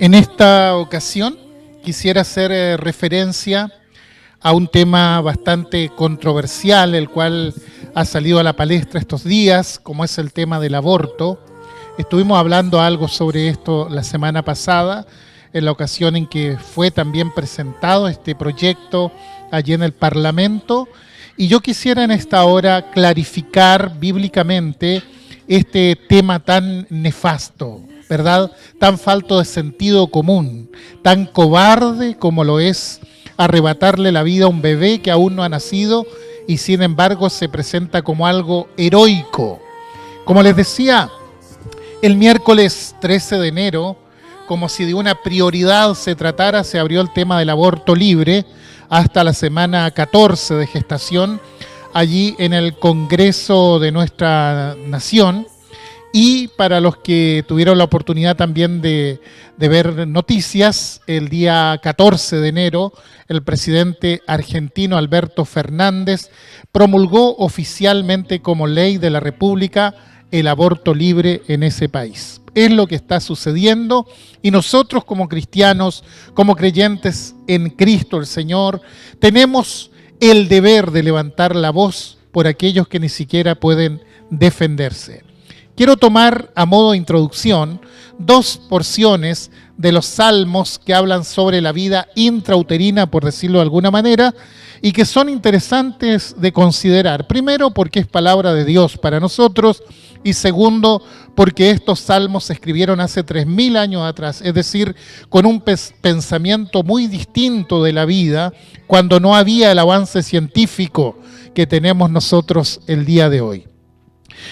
En esta ocasión quisiera hacer referencia a un tema bastante controversial, el cual ha salido a la palestra estos días, como es el tema del aborto. Estuvimos hablando algo sobre esto la semana pasada, en la ocasión en que fue también presentado este proyecto allí en el Parlamento, y yo quisiera en esta hora clarificar bíblicamente este tema tan nefasto, ¿verdad? Tan falto de sentido común, tan cobarde como lo es arrebatarle la vida a un bebé que aún no ha nacido y sin embargo se presenta como algo heroico. Como les decía, el miércoles 13 de enero, como si de una prioridad se tratara, se abrió el tema del aborto libre hasta la semana 14 de gestación, allí en el Congreso de nuestra nación. Y para los que tuvieron la oportunidad también de ver noticias, el día 14 de enero, el presidente argentino Alberto Fernández promulgó oficialmente como ley de la República el aborto libre en ese país. Es lo que está sucediendo y nosotros como cristianos, como creyentes en Cristo el Señor, tenemos el deber de levantar la voz por aquellos que ni siquiera pueden defenderse. Quiero tomar a modo de introducción dos porciones de los salmos que hablan sobre la vida intrauterina, por decirlo de alguna manera, y que son interesantes de considerar. Primero, porque es palabra de Dios para nosotros, y segundo, porque estos salmos se escribieron hace 3000 años atrás, es decir, con un pensamiento muy distinto de la vida, cuando no había el avance científico que tenemos nosotros el día de hoy.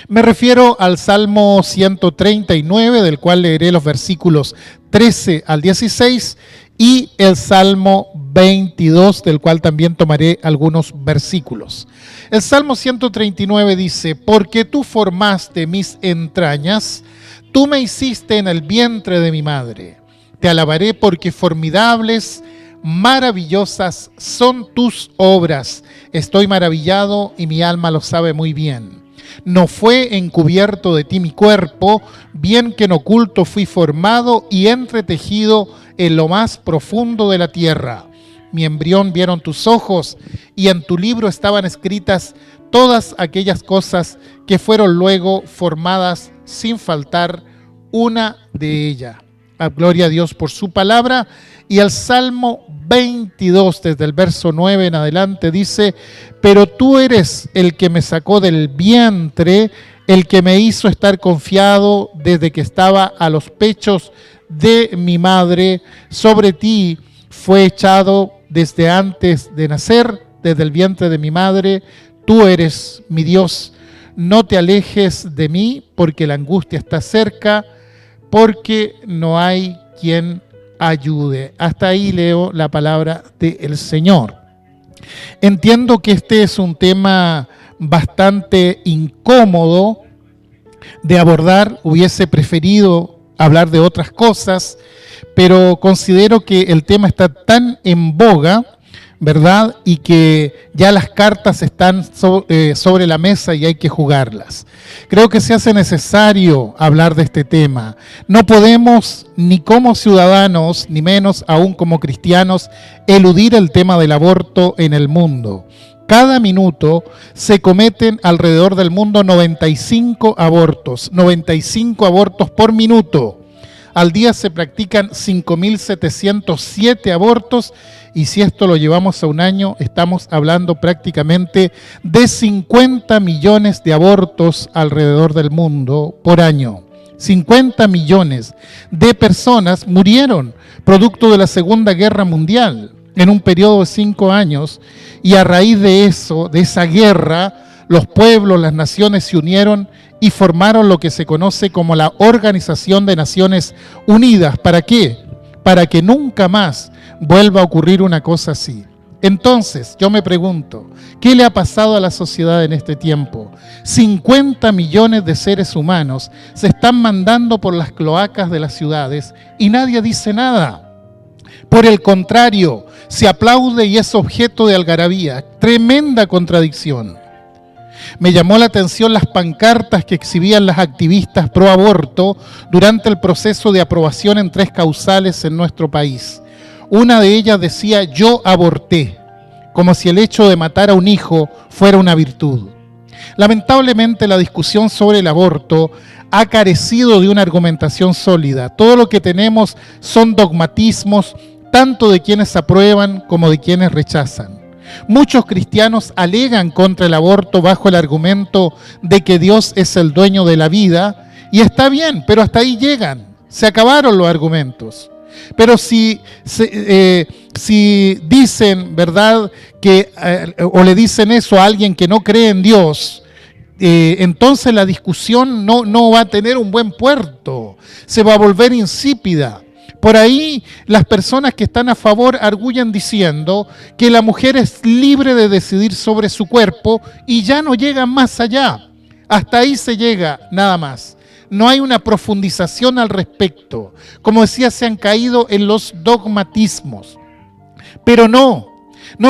Me refiero al Salmo 139, del cual leeré los versículos 13 al 16, y el Salmo 22, del cual también tomaré algunos versículos. El Salmo 139 dice: porque tú formaste mis entrañas, tú me hiciste en el vientre de mi madre. Te alabaré porque formidables, maravillosas son tus obras. Estoy maravillado y mi alma lo sabe muy bien. No fue encubierto de ti mi cuerpo, bien que en oculto fui formado y entretejido en lo más profundo de la tierra. Mi embrión vieron tus ojos, y en tu libro estaban escritas todas aquellas cosas que fueron luego formadas sin faltar una de ellas. Gloria a Dios por su palabra. Y el Salmo 22, desde el verso 9 en adelante, dice: pero tú eres el que me sacó del vientre, el que me hizo estar confiado desde que estaba a los pechos de mi madre. Sobre ti fue echado desde antes de nacer, desde el vientre de mi madre. Tú eres mi Dios. No te alejes de mí, porque la angustia está cerca, porque no hay quien ayude. Hasta ahí leo la palabra del Señor. Entiendo que este es un tema bastante incómodo de abordar. Hubiese preferido hablar de otras cosas, pero considero que el tema está tan en boga, ¿verdad? Y que ya las cartas están sobre la mesa y hay que jugarlas. Creo que se hace necesario hablar de este tema. No podemos, ni como ciudadanos, ni menos aún como cristianos, eludir el tema del aborto en el mundo. Cada minuto se cometen alrededor del mundo 95 abortos por minuto. Al día se practican 5.707 abortos, y si esto lo llevamos a un año, estamos hablando prácticamente de 50 millones de abortos alrededor del mundo por año. 50 millones de personas murieron producto de la Segunda Guerra Mundial en un periodo de 5 años, y a raíz de eso, de esa guerra, los pueblos, las naciones se unieron y formaron lo que se conoce como la Organización de Naciones Unidas. ¿Para qué? Para que nunca más vuelva a ocurrir una cosa así. Entonces, yo me pregunto, ¿qué le ha pasado a la sociedad en este tiempo? 50 millones de seres humanos se están mandando por las cloacas de las ciudades y nadie dice nada. Por el contrario, se aplaude y es objeto de algarabía. Tremenda contradicción. Me llamó la atención las pancartas que exhibían las activistas pro aborto durante el proceso de aprobación en 3 causales en nuestro país. Una de ellas decía: yo aborté, como si el hecho de matar a un hijo fuera una virtud. Lamentablemente, la discusión sobre el aborto ha carecido de una argumentación sólida. Todo lo que tenemos son dogmatismos, tanto de quienes aprueban como de quienes rechazan. Muchos cristianos alegan contra el aborto bajo el argumento de que Dios es el dueño de la vida, y está bien, pero hasta ahí llegan. Se acabaron los argumentos. Pero si dicen, ¿verdad?, o le dicen eso a alguien que no cree en Dios, entonces la discusión no va a tener un buen puerto, se va a volver insípida. Por ahí las personas que están a favor arguyen diciendo que la mujer es libre de decidir sobre su cuerpo y ya no llegan más allá. Hasta ahí se llega, nada más. No hay una profundización al respecto. Como decía, se han caído en los dogmatismos. Pero no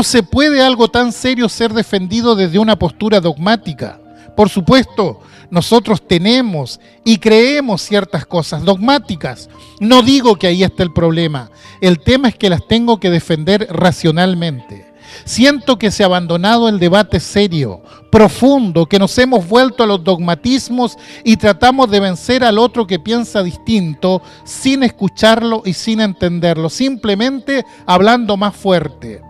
se puede algo tan serio ser defendido desde una postura dogmática. Por supuesto, nosotros tenemos y creemos ciertas cosas dogmáticas. No digo que ahí esté el problema. El tema es que las tengo que defender racionalmente. Siento que se ha abandonado el debate serio, profundo, que nos hemos vuelto a los dogmatismos y tratamos de vencer al otro que piensa distinto sin escucharlo y sin entenderlo, simplemente hablando más fuerte.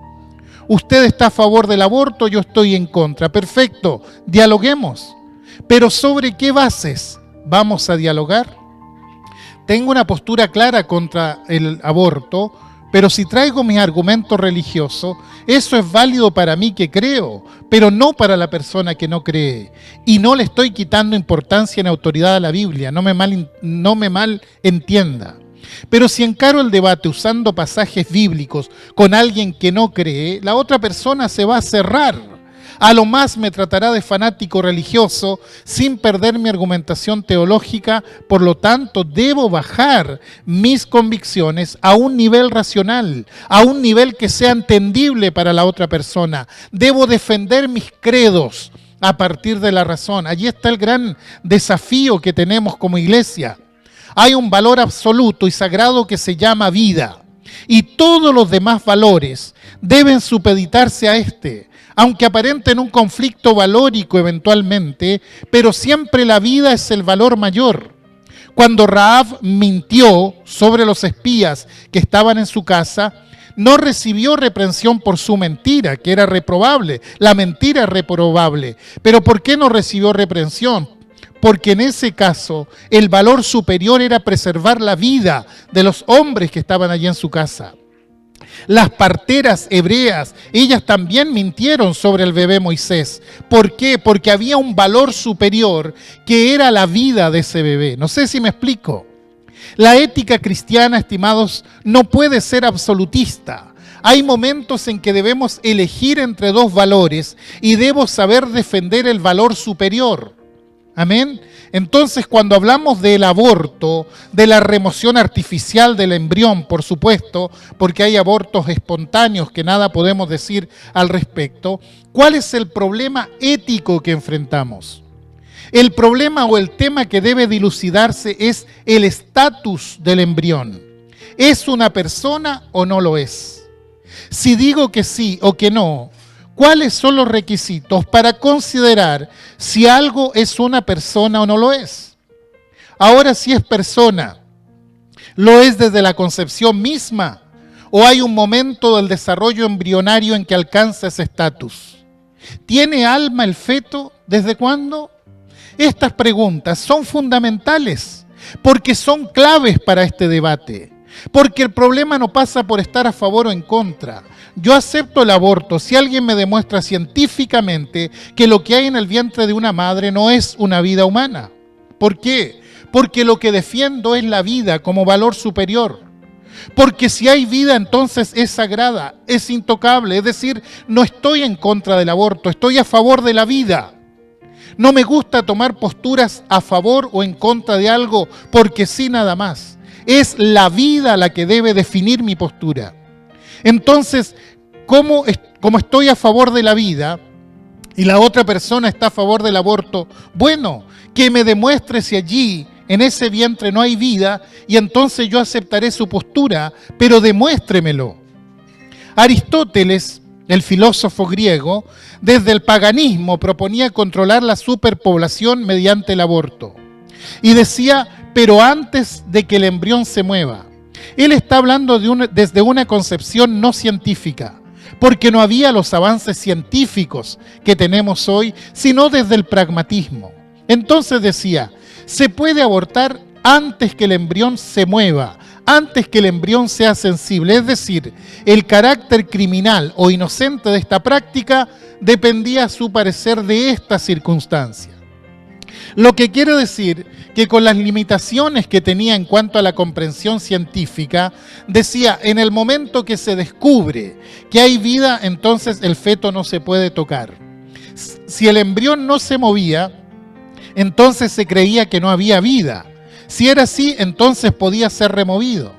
Usted está a favor del aborto, yo estoy en contra. Perfecto, dialoguemos. Pero ¿sobre qué bases vamos a dialogar? Tengo una postura clara contra el aborto, pero si traigo mis argumentos religiosos, eso es válido para mí que creo, pero no para la persona que no cree. Y no le estoy quitando importancia ni autoridad a la Biblia, no me mal entienda. Pero si encaro el debate usando pasajes bíblicos con alguien que no cree, la otra persona se va a cerrar. A lo más me tratará de fanático religioso sin perder mi argumentación teológica. Por lo tanto, debo bajar mis convicciones a un nivel racional, a un nivel que sea entendible para la otra persona. Debo defender mis credos a partir de la razón. Allí está el gran desafío que tenemos como iglesia. Hay un valor absoluto y sagrado que se llama vida, y todos los demás valores deben supeditarse a este, aunque aparenten un conflicto valórico eventualmente, pero siempre la vida es el valor mayor. Cuando Rahab mintió sobre los espías que estaban en su casa, no recibió reprensión por su mentira, que era reprobable. La mentira es reprobable. ¿Pero por qué no recibió reprensión? Porque en ese caso el valor superior era preservar la vida de los hombres que estaban allí en su casa. Las parteras hebreas, ellas también mintieron sobre el bebé Moisés. ¿Por qué? Porque había un valor superior que era la vida de ese bebé. No sé si me explico. La ética cristiana, estimados, no puede ser absolutista. Hay momentos en que debemos elegir entre dos valores y debo saber defender el valor superior. Amén. Entonces, cuando hablamos del aborto, de la remoción artificial del embrión, por supuesto, porque hay abortos espontáneos que nada podemos decir al respecto, ¿cuál es el problema ético que enfrentamos? El problema o el tema que debe dilucidarse es el estatus del embrión. ¿Es una persona o no lo es? Si digo que sí o que no, ¿cuáles son los requisitos para considerar si algo es una persona o no lo es? Ahora, si es persona, ¿lo es desde la concepción misma o hay un momento del desarrollo embrionario en que alcanza ese estatus? ¿Tiene alma el feto? ¿Desde cuándo? Estas preguntas son fundamentales porque son claves para este debate. Porque el problema no pasa por estar a favor o en contra. Yo acepto el aborto si alguien me demuestra científicamente que lo que hay en el vientre de una madre no es una vida humana. ¿Por qué? Porque lo que defiendo es la vida como valor superior. Porque si hay vida, entonces es sagrada, es intocable. Es decir, no estoy en contra del aborto, estoy a favor de la vida. No me gusta tomar posturas a favor o en contra de algo porque sí, nada más. Es la vida la que debe definir mi postura. Entonces, como estoy a favor de la vida, y la otra persona está a favor del aborto, bueno, que me demuestre si allí en ese vientre no hay vida y entonces yo aceptaré su postura, pero demuéstremelo. Aristóteles, el filósofo griego, desde el paganismo proponía controlar la superpoblación mediante el aborto. Y decía, pero antes de que el embrión se mueva. Él está hablando desde una concepción no científica, porque no había los avances científicos que tenemos hoy, sino desde el pragmatismo. Entonces decía, se puede abortar antes que el embrión se mueva, antes que el embrión sea sensible. Es decir, el carácter criminal o inocente de esta práctica dependía, a su parecer, de esta circunstancia. Lo que quiere decir que con las limitaciones que tenía en cuanto a la comprensión científica, decía, en el momento que se descubre que hay vida, entonces el feto no se puede tocar. Si el embrión no se movía, entonces se creía que no había vida. Si era así, entonces podía ser removido,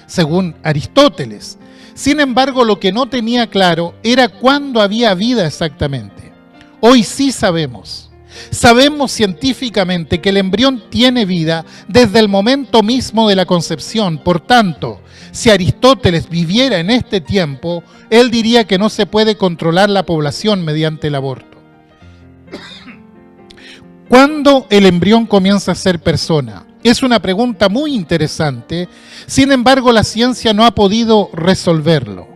según Aristóteles. Sin embargo, lo que no tenía claro era cuándo había vida exactamente. Hoy sí sabemos. Sabemos científicamente que el embrión tiene vida desde el momento mismo de la concepción. Por tanto, si Aristóteles viviera en este tiempo, él diría que no se puede controlar la población mediante el aborto. ¿Cuándo el embrión comienza a ser persona? Es una pregunta muy interesante, sin embargo la ciencia no ha podido resolverlo.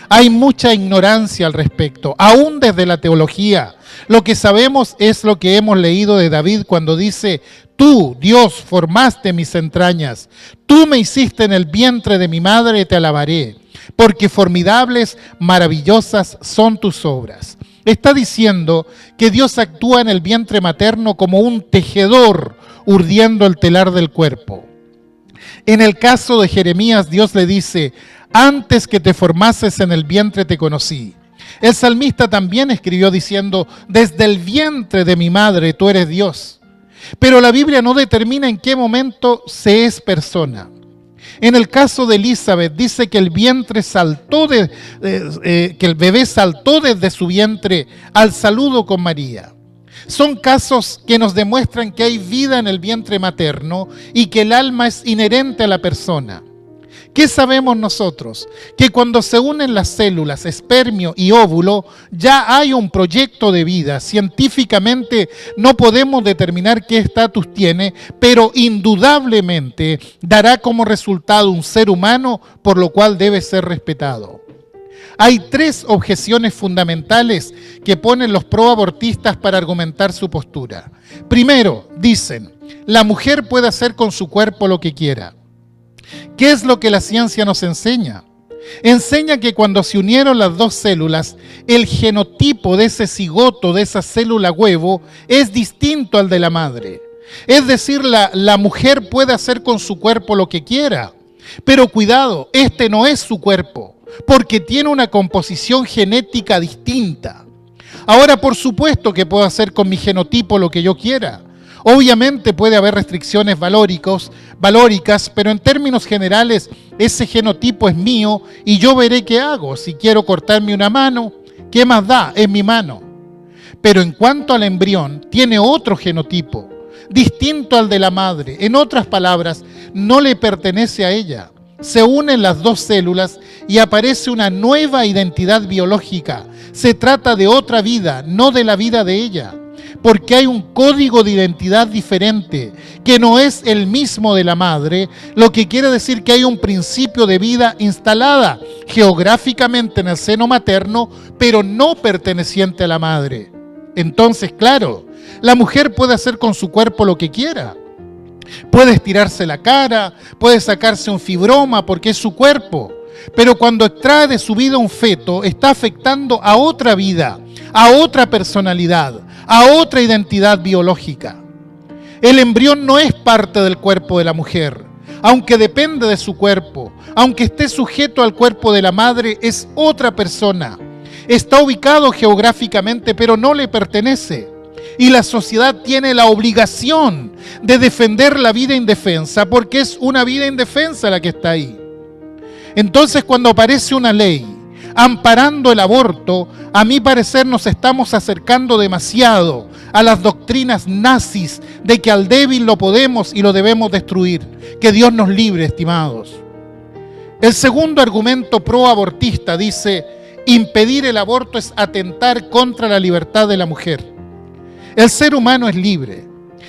Hay mucha ignorancia al respecto, aún desde la teología. Lo que sabemos es lo que hemos leído de David cuando dice, tú, Dios, formaste mis entrañas, tú me hiciste en el vientre de mi madre, te alabaré, porque formidables, maravillosas son tus obras. Está diciendo que Dios actúa en el vientre materno como un tejedor urdiendo el telar del cuerpo. En el caso de Jeremías, Dios le dice, antes que te formases en el vientre te conocí. El salmista también escribió diciendo, desde el vientre de mi madre tú eres Dios. Pero la Biblia no determina en qué momento se es persona. En el caso de Elizabeth dice que el vientre saltó que el bebé saltó desde su vientre al saludo con María. Son casos que nos demuestran que hay vida en el vientre materno y que el alma es inherente a la persona. ¿Qué sabemos nosotros? Que cuando se unen las células, espermio y óvulo, ya hay un proyecto de vida. Científicamente no podemos determinar qué estatus tiene, pero indudablemente dará como resultado un ser humano, por lo cual debe ser respetado. Hay 3 objeciones fundamentales que ponen los proabortistas para argumentar su postura. Primero, dicen, la mujer puede hacer con su cuerpo lo que quiera. ¿Qué es lo que la ciencia nos enseña? Enseña que cuando se unieron las 2 células, el genotipo de ese cigoto, de esa célula huevo, es distinto al de la madre. Es decir, la mujer puede hacer con su cuerpo lo que quiera. Pero cuidado, este no es su cuerpo, porque tiene una composición genética distinta. Ahora, por supuesto que puedo hacer con mi genotipo lo que yo quiera. Obviamente puede haber restricciones valóricas, pero en términos generales ese genotipo es mío y yo veré qué hago. Si quiero cortarme una mano, ¿qué más da? Es mi mano. Pero en cuanto al embrión, tiene otro genotipo, distinto al de la madre. En otras palabras, no le pertenece a ella. Se unen las 2 células y aparece una nueva identidad biológica. Se trata de otra vida, no de la vida de ella. Porque hay un código de identidad diferente, que no es el mismo de la madre, lo que quiere decir que hay un principio de vida instalada geográficamente en el seno materno, pero no perteneciente a la madre. Entonces, claro, la mujer puede hacer con su cuerpo lo que quiera. Puede estirarse la cara, puede sacarse un fibroma porque es su cuerpo. Pero cuando extrae de su vida un feto, está afectando a otra vida, a otra personalidad, a otra identidad biológica. El embrión no es parte del cuerpo de la mujer, aunque depende de su cuerpo, aunque esté sujeto al cuerpo de la madre, es otra persona. Está ubicado geográficamente, pero no le pertenece. Y la sociedad tiene la obligación de defender la vida indefensa, porque es una vida indefensa la que está ahí. Entonces, cuando aparece una ley Amparando el aborto, a mi parecer nos estamos acercando demasiado a las doctrinas nazis de que al débil lo podemos y lo debemos destruir. Que Dios nos libre, estimados. El segundo argumento pro-abortista dice: impedir el aborto es atentar contra la libertad de la mujer. El ser humano es libre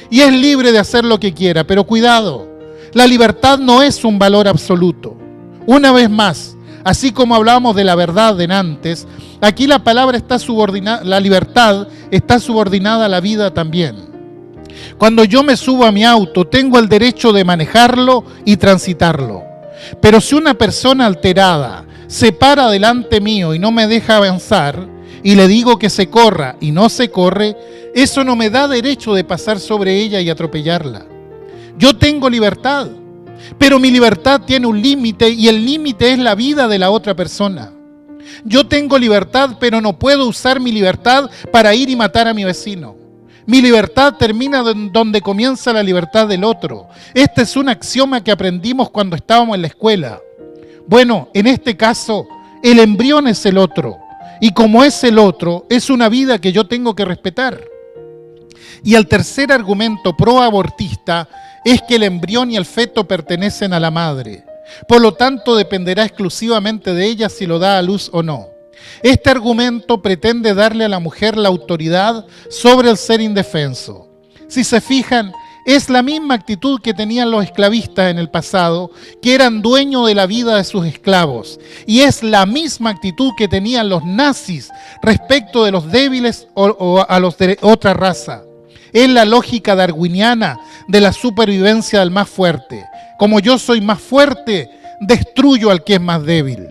y es libre de hacer lo que quiera, pero cuidado, la libertad no es un valor absoluto. Una vez más, así como hablamos de la verdad en antes, aquí la palabra está subordinada, la libertad está subordinada a la vida también. Cuando yo me subo a mi auto, tengo el derecho de manejarlo y transitarlo. Pero si una persona alterada se para delante mío y no me deja avanzar, y le digo que se corra y no se corre, eso no me da derecho de pasar sobre ella y atropellarla. Yo tengo libertad, pero mi libertad tiene un límite y el límite es la vida de la otra persona. Yo tengo libertad, pero no puedo usar mi libertad para ir y matar a mi vecino. Mi libertad termina donde comienza la libertad del otro. Este es un axioma que aprendimos cuando estábamos en la escuela. Bueno, en este caso, el embrión es el otro. Y como es el otro, es una vida que yo tengo que respetar. Y el tercer argumento pro-abortista es que el embrión y el feto pertenecen a la madre. Por lo tanto, dependerá exclusivamente de ella si lo da a luz o no. Este argumento pretende darle a la mujer la autoridad sobre el ser indefenso. Si se fijan, es la misma actitud que tenían los esclavistas en el pasado, que eran dueños de la vida de sus esclavos. Y es la misma actitud que tenían los nazis respecto de los débiles o a los de otra raza. Es la lógica darwiniana de la supervivencia del más fuerte. Como yo soy más fuerte, destruyo al que es más débil.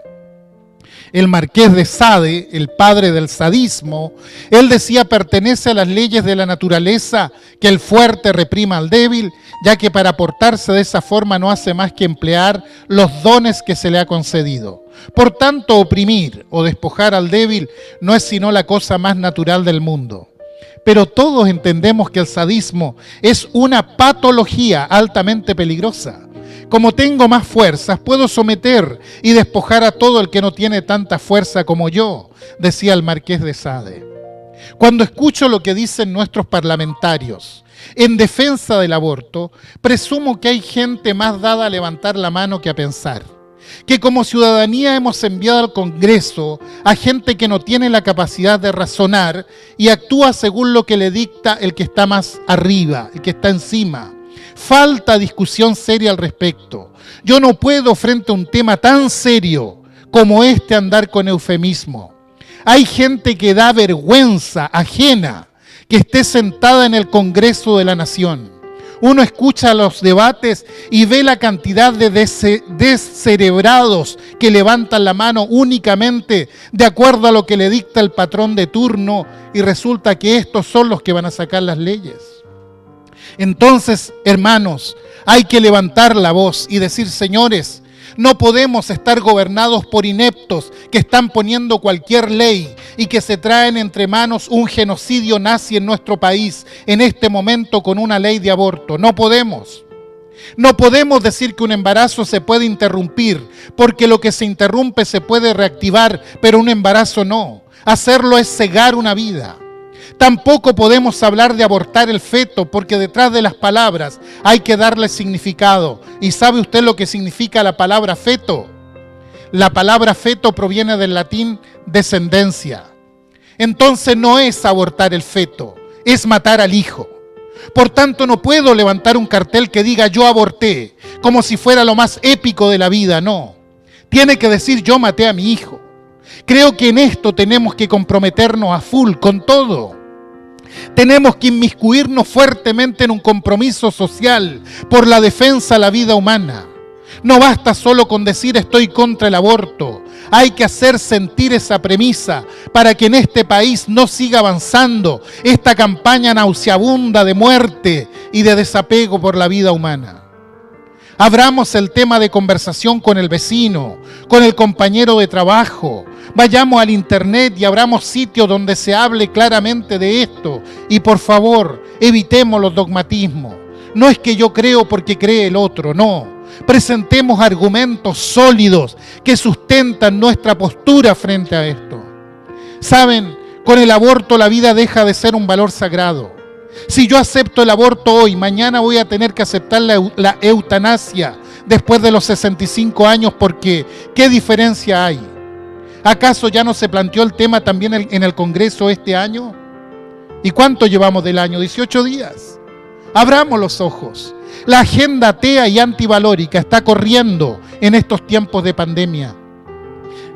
El Marqués de Sade, el padre del sadismo, él decía: pertenece a las leyes de la naturaleza que el fuerte reprima al débil, ya que para portarse de esa forma no hace más que emplear los dones que se le ha concedido. Por tanto, oprimir o despojar al débil no es sino la cosa más natural del mundo. Pero todos entendemos que el sadismo es una patología altamente peligrosa. Como tengo más fuerzas, puedo someter y despojar a todo el que no tiene tanta fuerza como yo, decía el Marqués de Sade. Cuando escucho lo que dicen nuestros parlamentarios en defensa del aborto, presumo que hay gente más dada a levantar la mano que a pensar. Que como ciudadanía hemos enviado al Congreso a gente que no tiene la capacidad de razonar y actúa según lo que le dicta el que está más arriba, el que está encima. Falta discusión seria al respecto. Yo no puedo, frente a un tema tan serio como este, andar con eufemismo. Hay gente que da vergüenza ajena que esté sentada en el Congreso de la Nación. Uno escucha los debates y ve la cantidad de descerebrados que levantan la mano únicamente de acuerdo a lo que le dicta el patrón de turno, y resulta que estos son los que van a sacar las leyes. Entonces, hermanos, hay que levantar la voz y decir: señores, no podemos estar gobernados por ineptos que están poniendo cualquier ley y que se traen entre manos un genocidio nazi en nuestro país en este momento con una ley de aborto. No podemos. No podemos decir que un embarazo se puede interrumpir, porque lo que se interrumpe se puede reactivar, pero un embarazo no. Hacerlo es cegar una vida. Tampoco podemos hablar de abortar el feto, porque detrás de las palabras hay que darle significado. ¿Y sabe usted lo que significa la palabra feto? La palabra feto proviene del latín descendencia. Entonces no es abortar el feto, es matar al hijo. Por tanto, no puedo levantar un cartel que diga yo aborté, como si fuera lo más épico de la vida, no. Tiene que decir yo maté a mi hijo. Creo que en esto tenemos que comprometernos a full con todo. Tenemos que inmiscuirnos fuertemente en un compromiso social por la defensa de la vida humana. No basta solo con decir estoy contra el aborto. Hay que hacer sentir esa premisa para que en este país no siga avanzando esta campaña nauseabunda de muerte y de desapego por la vida humana. Abramos el tema de conversación con el vecino, con el compañero de trabajo. Vayamos al internet y abramos sitios donde se hable claramente de esto. Y por favor, evitemos los dogmatismos. No es que yo creo porque cree el otro, no. presentemos argumentos sólidos que sustentan nuestra postura frente a esto. Saben, con el aborto la vida deja de ser un valor sagrado. Si yo acepto el aborto hoy, mañana voy a tener que aceptar la eutanasia después de los 65 años, porque ¿qué diferencia hay? ¿Acaso ya no se planteó el tema también en el Congreso este año? ¿Y cuánto llevamos del año? 18 días. Abramos los ojos. La agenda atea y antivalórica está corriendo en estos tiempos de pandemia.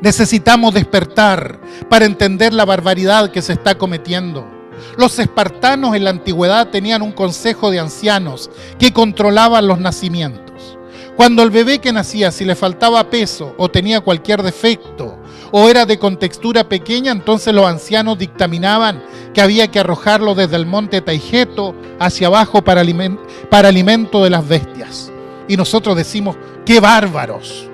Necesitamos despertar para entender la barbaridad que se está cometiendo. Los espartanos en la antigüedad tenían un consejo de ancianos que controlaban los nacimientos. Cuando el bebé que nacía, si le faltaba peso o tenía cualquier defecto o era de contextura pequeña, entonces los ancianos dictaminaban que había que arrojarlo desde el monte Taigeto hacia abajo para alimento de las bestias. Y nosotros decimos, ¡qué bárbaros!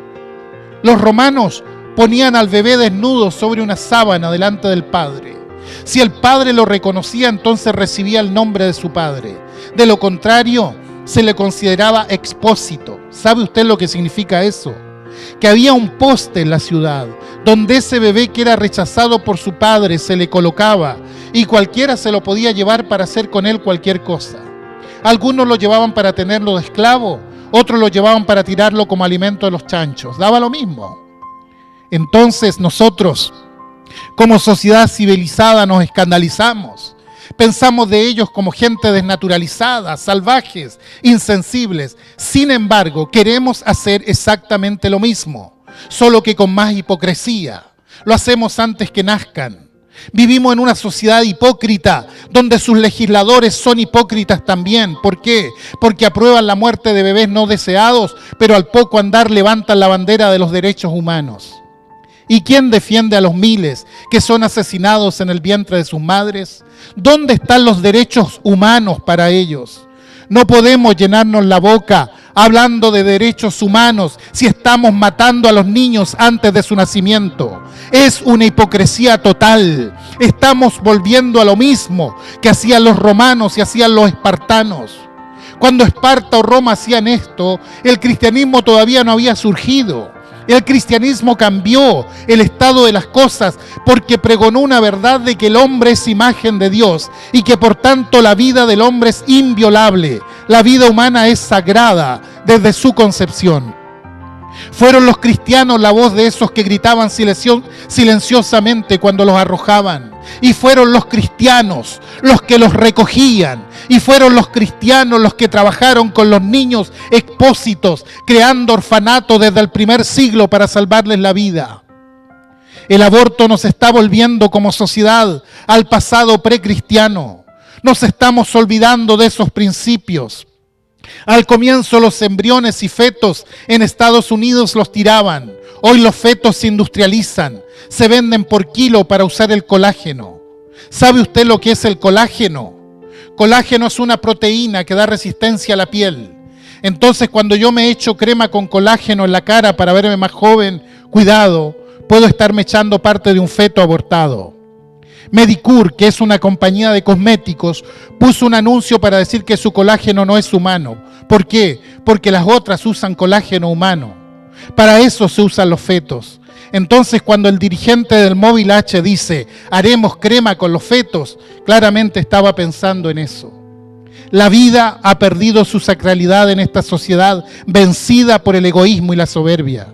Los romanos ponían al bebé desnudo sobre una sábana delante del padre. Si el padre lo reconocía, entonces recibía el nombre de su padre. De lo contrario, se le consideraba expósito. ¿Sabe usted lo que significa eso? Que había un poste en la ciudad donde ese bebé que era rechazado por su padre se le colocaba y cualquiera se lo podía llevar para hacer con él cualquier cosa. Algunos lo llevaban para tenerlo de esclavo, otros lo llevaban para tirarlo como alimento de los chanchos. Daba lo mismo. Entonces nosotros, como sociedad civilizada, nos escandalizamos. Pensamos de ellos como gente desnaturalizada, salvajes, insensibles. Sin embargo, queremos hacer exactamente lo mismo, solo que con más hipocresía. Lo hacemos antes que nazcan. Vivimos en una sociedad hipócrita, donde sus legisladores son hipócritas también. ¿Por qué? Porque aprueban la muerte de bebés no deseados, pero al poco andar levantan la bandera de los derechos humanos. ¿Y quién defiende a los miles que son asesinados en el vientre de sus madres? ¿Dónde están los derechos humanos para ellos? No podemos llenarnos la boca hablando de derechos humanos si estamos matando a los niños antes de su nacimiento. Es una hipocresía total. Estamos volviendo a lo mismo que hacían los romanos y hacían los espartanos. Cuando Esparta o Roma hacían esto, el cristianismo todavía no había surgido. El cristianismo cambió el estado de las cosas porque pregonó una verdad de que el hombre es imagen de Dios y que por tanto la vida del hombre es inviolable. La vida humana es sagrada desde su concepción. Fueron los cristianos la voz de esos que gritaban silenciosamente cuando los arrojaban. Y fueron los cristianos los que los recogían. Y fueron los cristianos los que trabajaron con los niños expósitos, creando orfanatos desde el primer siglo para salvarles la vida. El aborto nos está volviendo como sociedad al pasado precristiano. Nos estamos olvidando de esos principios. Al comienzo los embriones y fetos en Estados Unidos los tiraban. Hoy los fetos se industrializan, se venden por kilo para usar el colágeno. ¿Sabe usted lo que es el colágeno? Colágeno es una proteína que da resistencia a la piel. Entonces cuando yo me echo crema con colágeno en la cara para verme más joven, cuidado, puedo estarme echando parte de un feto abortado. Medicure, que es una compañía de cosméticos, puso un anuncio para decir que su colágeno no es humano. ¿Por qué? Porque las otras usan colágeno humano. Para eso se usan los fetos. Entonces, cuando el dirigente del Móvil H dice, haremos crema con los fetos, claramente estaba pensando en eso. La vida ha perdido su sacralidad en esta sociedad, vencida por el egoísmo y la soberbia.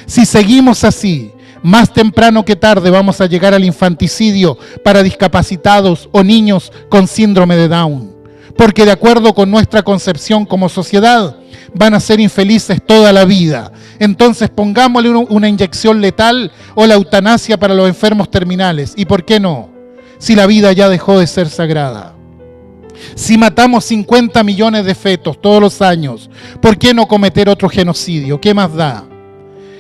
Si seguimos así, más temprano que tarde vamos a llegar al infanticidio para discapacitados o niños con síndrome de Down. Porque de acuerdo con nuestra concepción como sociedad, van a ser infelices toda la vida. Entonces pongámosle una inyección letal o la eutanasia para los enfermos terminales. ¿Y por qué no? Si la vida ya dejó de ser sagrada. Si matamos 50 millones de fetos todos los años, ¿por qué no cometer otro genocidio? ¿Qué más da?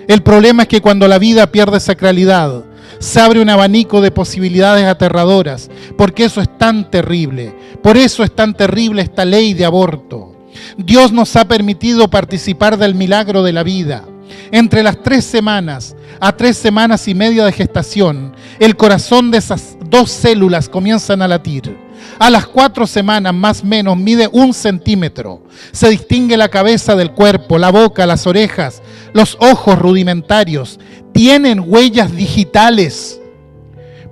El problema es que cuando la vida pierde sacralidad, se abre un abanico de posibilidades aterradoras, porque eso es tan terrible. Por eso es tan terrible esta ley de aborto. Dios nos ha permitido participar del milagro de la vida. Entre las 3 semanas a 3 semanas y media de gestación, el corazón de esas 2 células comienzan a latir. A las 4 semanas, más o menos, mide 1 centímetro. Se distingue la cabeza del cuerpo, la boca, las orejas, los ojos rudimentarios. Tienen huellas digitales.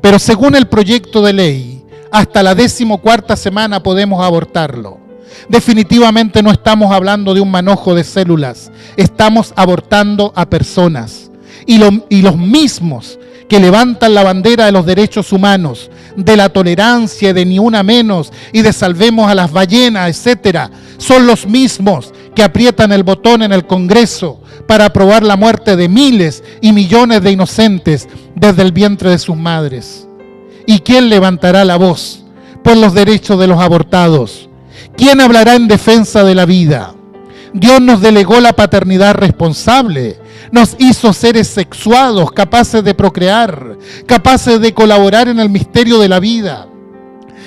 Pero según el proyecto de ley, hasta la 14ª semana podemos abortarlo. Definitivamente no estamos hablando de un manojo de células. Estamos abortando a personas. Y los mismos que levantan la bandera de los derechos humanos, de la tolerancia, de ni una menos, y de salvemos a las ballenas, etc., son los mismos que aprietan el botón en el Congreso para aprobar la muerte de miles y millones de inocentes desde el vientre de sus madres. ¿Y quién levantará la voz por los derechos de los abortados? ¿Quién hablará en defensa de la vida? Dios nos delegó la paternidad responsable. Nos hizo seres sexuados, capaces de procrear, capaces de colaborar en el misterio de la vida.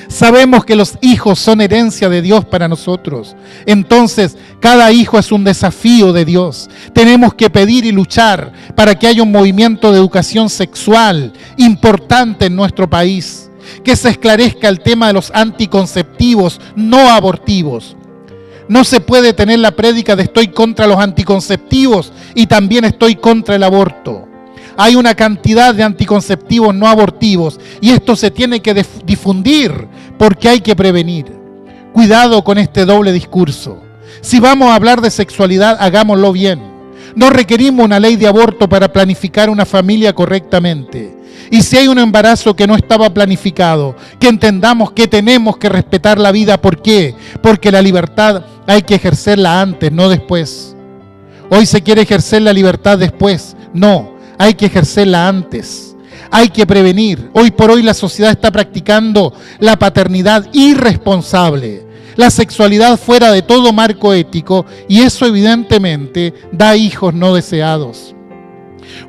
Sabemos que los hijos son herencia de Dios para nosotros. Entonces, cada hijo es un desafío de Dios. Tenemos que pedir y luchar para que haya un movimiento de educación sexual importante en nuestro país. Que se esclarezca el tema de los anticonceptivos no abortivos. No se puede tener la prédica de estoy contra los anticonceptivos y también estoy contra el aborto. Hay una cantidad de anticonceptivos no abortivos y esto se tiene que difundir porque hay que prevenir. Cuidado con este doble discurso. Si vamos a hablar de sexualidad, hagámoslo bien. No requerimos una ley de aborto para planificar una familia correctamente. Y si hay un embarazo que no estaba planificado, que entendamos que tenemos que respetar la vida. ¿Por qué? Porque la libertad hay que ejercerla antes, no después. Hoy se quiere ejercer la libertad después. No, hay que ejercerla antes. Hay que prevenir. Hoy por hoy la sociedad está practicando la paternidad irresponsable, la sexualidad fuera de todo marco ético, y eso evidentemente da hijos no deseados.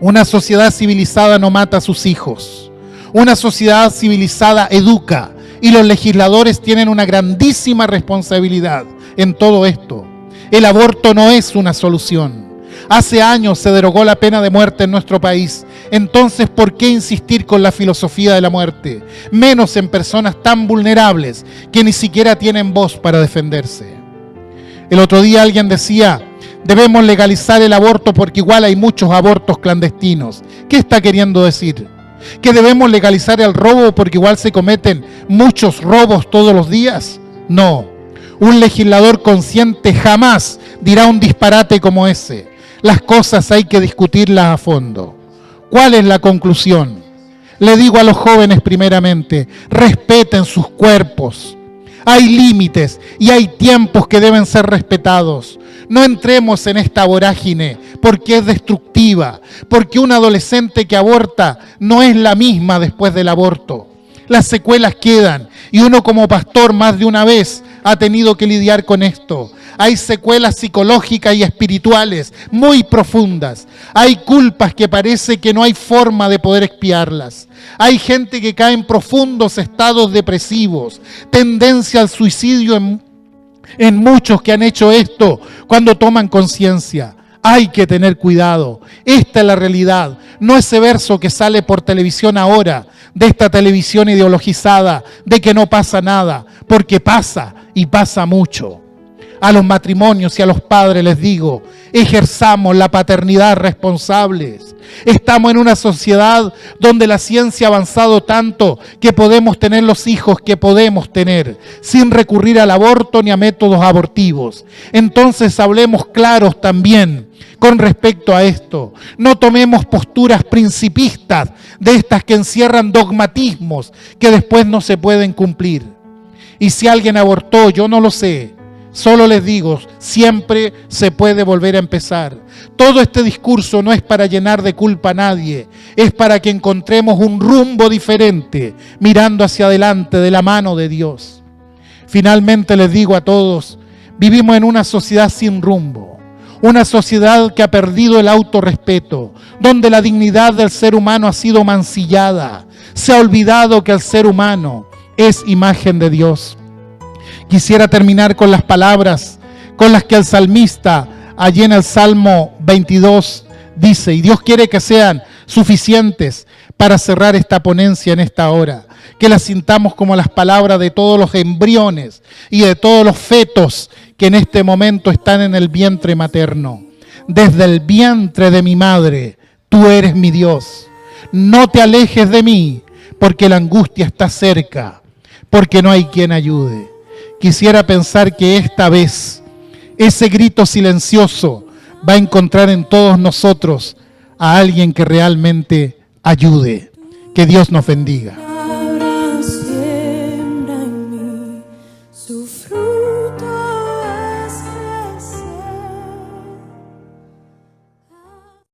Una sociedad civilizada no mata a sus hijos. Una sociedad civilizada educa, y los legisladores tienen una grandísima responsabilidad en todo esto. El aborto no es una solución. Hace años se derogó la pena de muerte en nuestro país. Entonces, ¿por qué insistir con la filosofía de la muerte? Menos en personas tan vulnerables que ni siquiera tienen voz para defenderse. El otro día alguien decía, debemos legalizar el aborto porque igual hay muchos abortos clandestinos. ¿Qué está queriendo decir? ¿Que debemos legalizar el robo porque igual se cometen muchos robos todos los días? No. Un legislador consciente jamás dirá un disparate como ese. Las cosas hay que discutirlas a fondo. ¿Cuál es la conclusión? Le digo a los jóvenes primeramente, respeten sus cuerpos. Hay límites y hay tiempos que deben ser respetados. No entremos en esta vorágine porque es destructiva, porque un adolescente que aborta no es la misma después del aborto. Las secuelas quedan y uno como pastor más de una vez ha tenido que lidiar con esto. Hay secuelas psicológicas y espirituales muy profundas. Hay culpas que parece que no hay forma de poder expiarlas. Hay gente que cae en profundos estados depresivos, tendencia al suicidio en muchos que han hecho esto cuando toman conciencia. Hay que tener cuidado. Esta es la realidad. No ese verso que sale por televisión ahora, de esta televisión ideologizada, de que no pasa nada, porque pasa y pasa mucho. A los matrimonios y a los padres les digo, ejerzamos la paternidad responsables. Estamos en una sociedad donde la ciencia ha avanzado tanto que podemos tener los hijos que podemos tener, sin recurrir al aborto ni a métodos abortivos. Entonces hablemos claros también con respecto a esto. No tomemos posturas principistas de estas que encierran dogmatismos que después no se pueden cumplir. Y si alguien abortó, yo no lo sé. Solo les digo, siempre se puede volver a empezar. Todo este discurso no es para llenar de culpa a nadie, es para que encontremos un rumbo diferente, mirando hacia adelante de la mano de Dios. Finalmente les digo a todos, vivimos en una sociedad sin rumbo, una sociedad que ha perdido el autorrespeto, donde la dignidad del ser humano ha sido mancillada. Se ha olvidado que el ser humano es imagen de Dios. Quisiera terminar con las palabras con las que el salmista, allí en el Salmo 22, dice, y Dios quiere que sean suficientes para cerrar esta ponencia en esta hora. Que la sintamos como las palabras de todos los embriones y de todos los fetos que en este momento están en el vientre materno. Desde el vientre de mi madre, tú eres mi Dios. No te alejes de mí, porque la angustia está cerca, porque no hay quien ayude. Quisiera pensar que esta vez ese grito silencioso va a encontrar en todos nosotros a alguien que realmente ayude. Que Dios nos bendiga.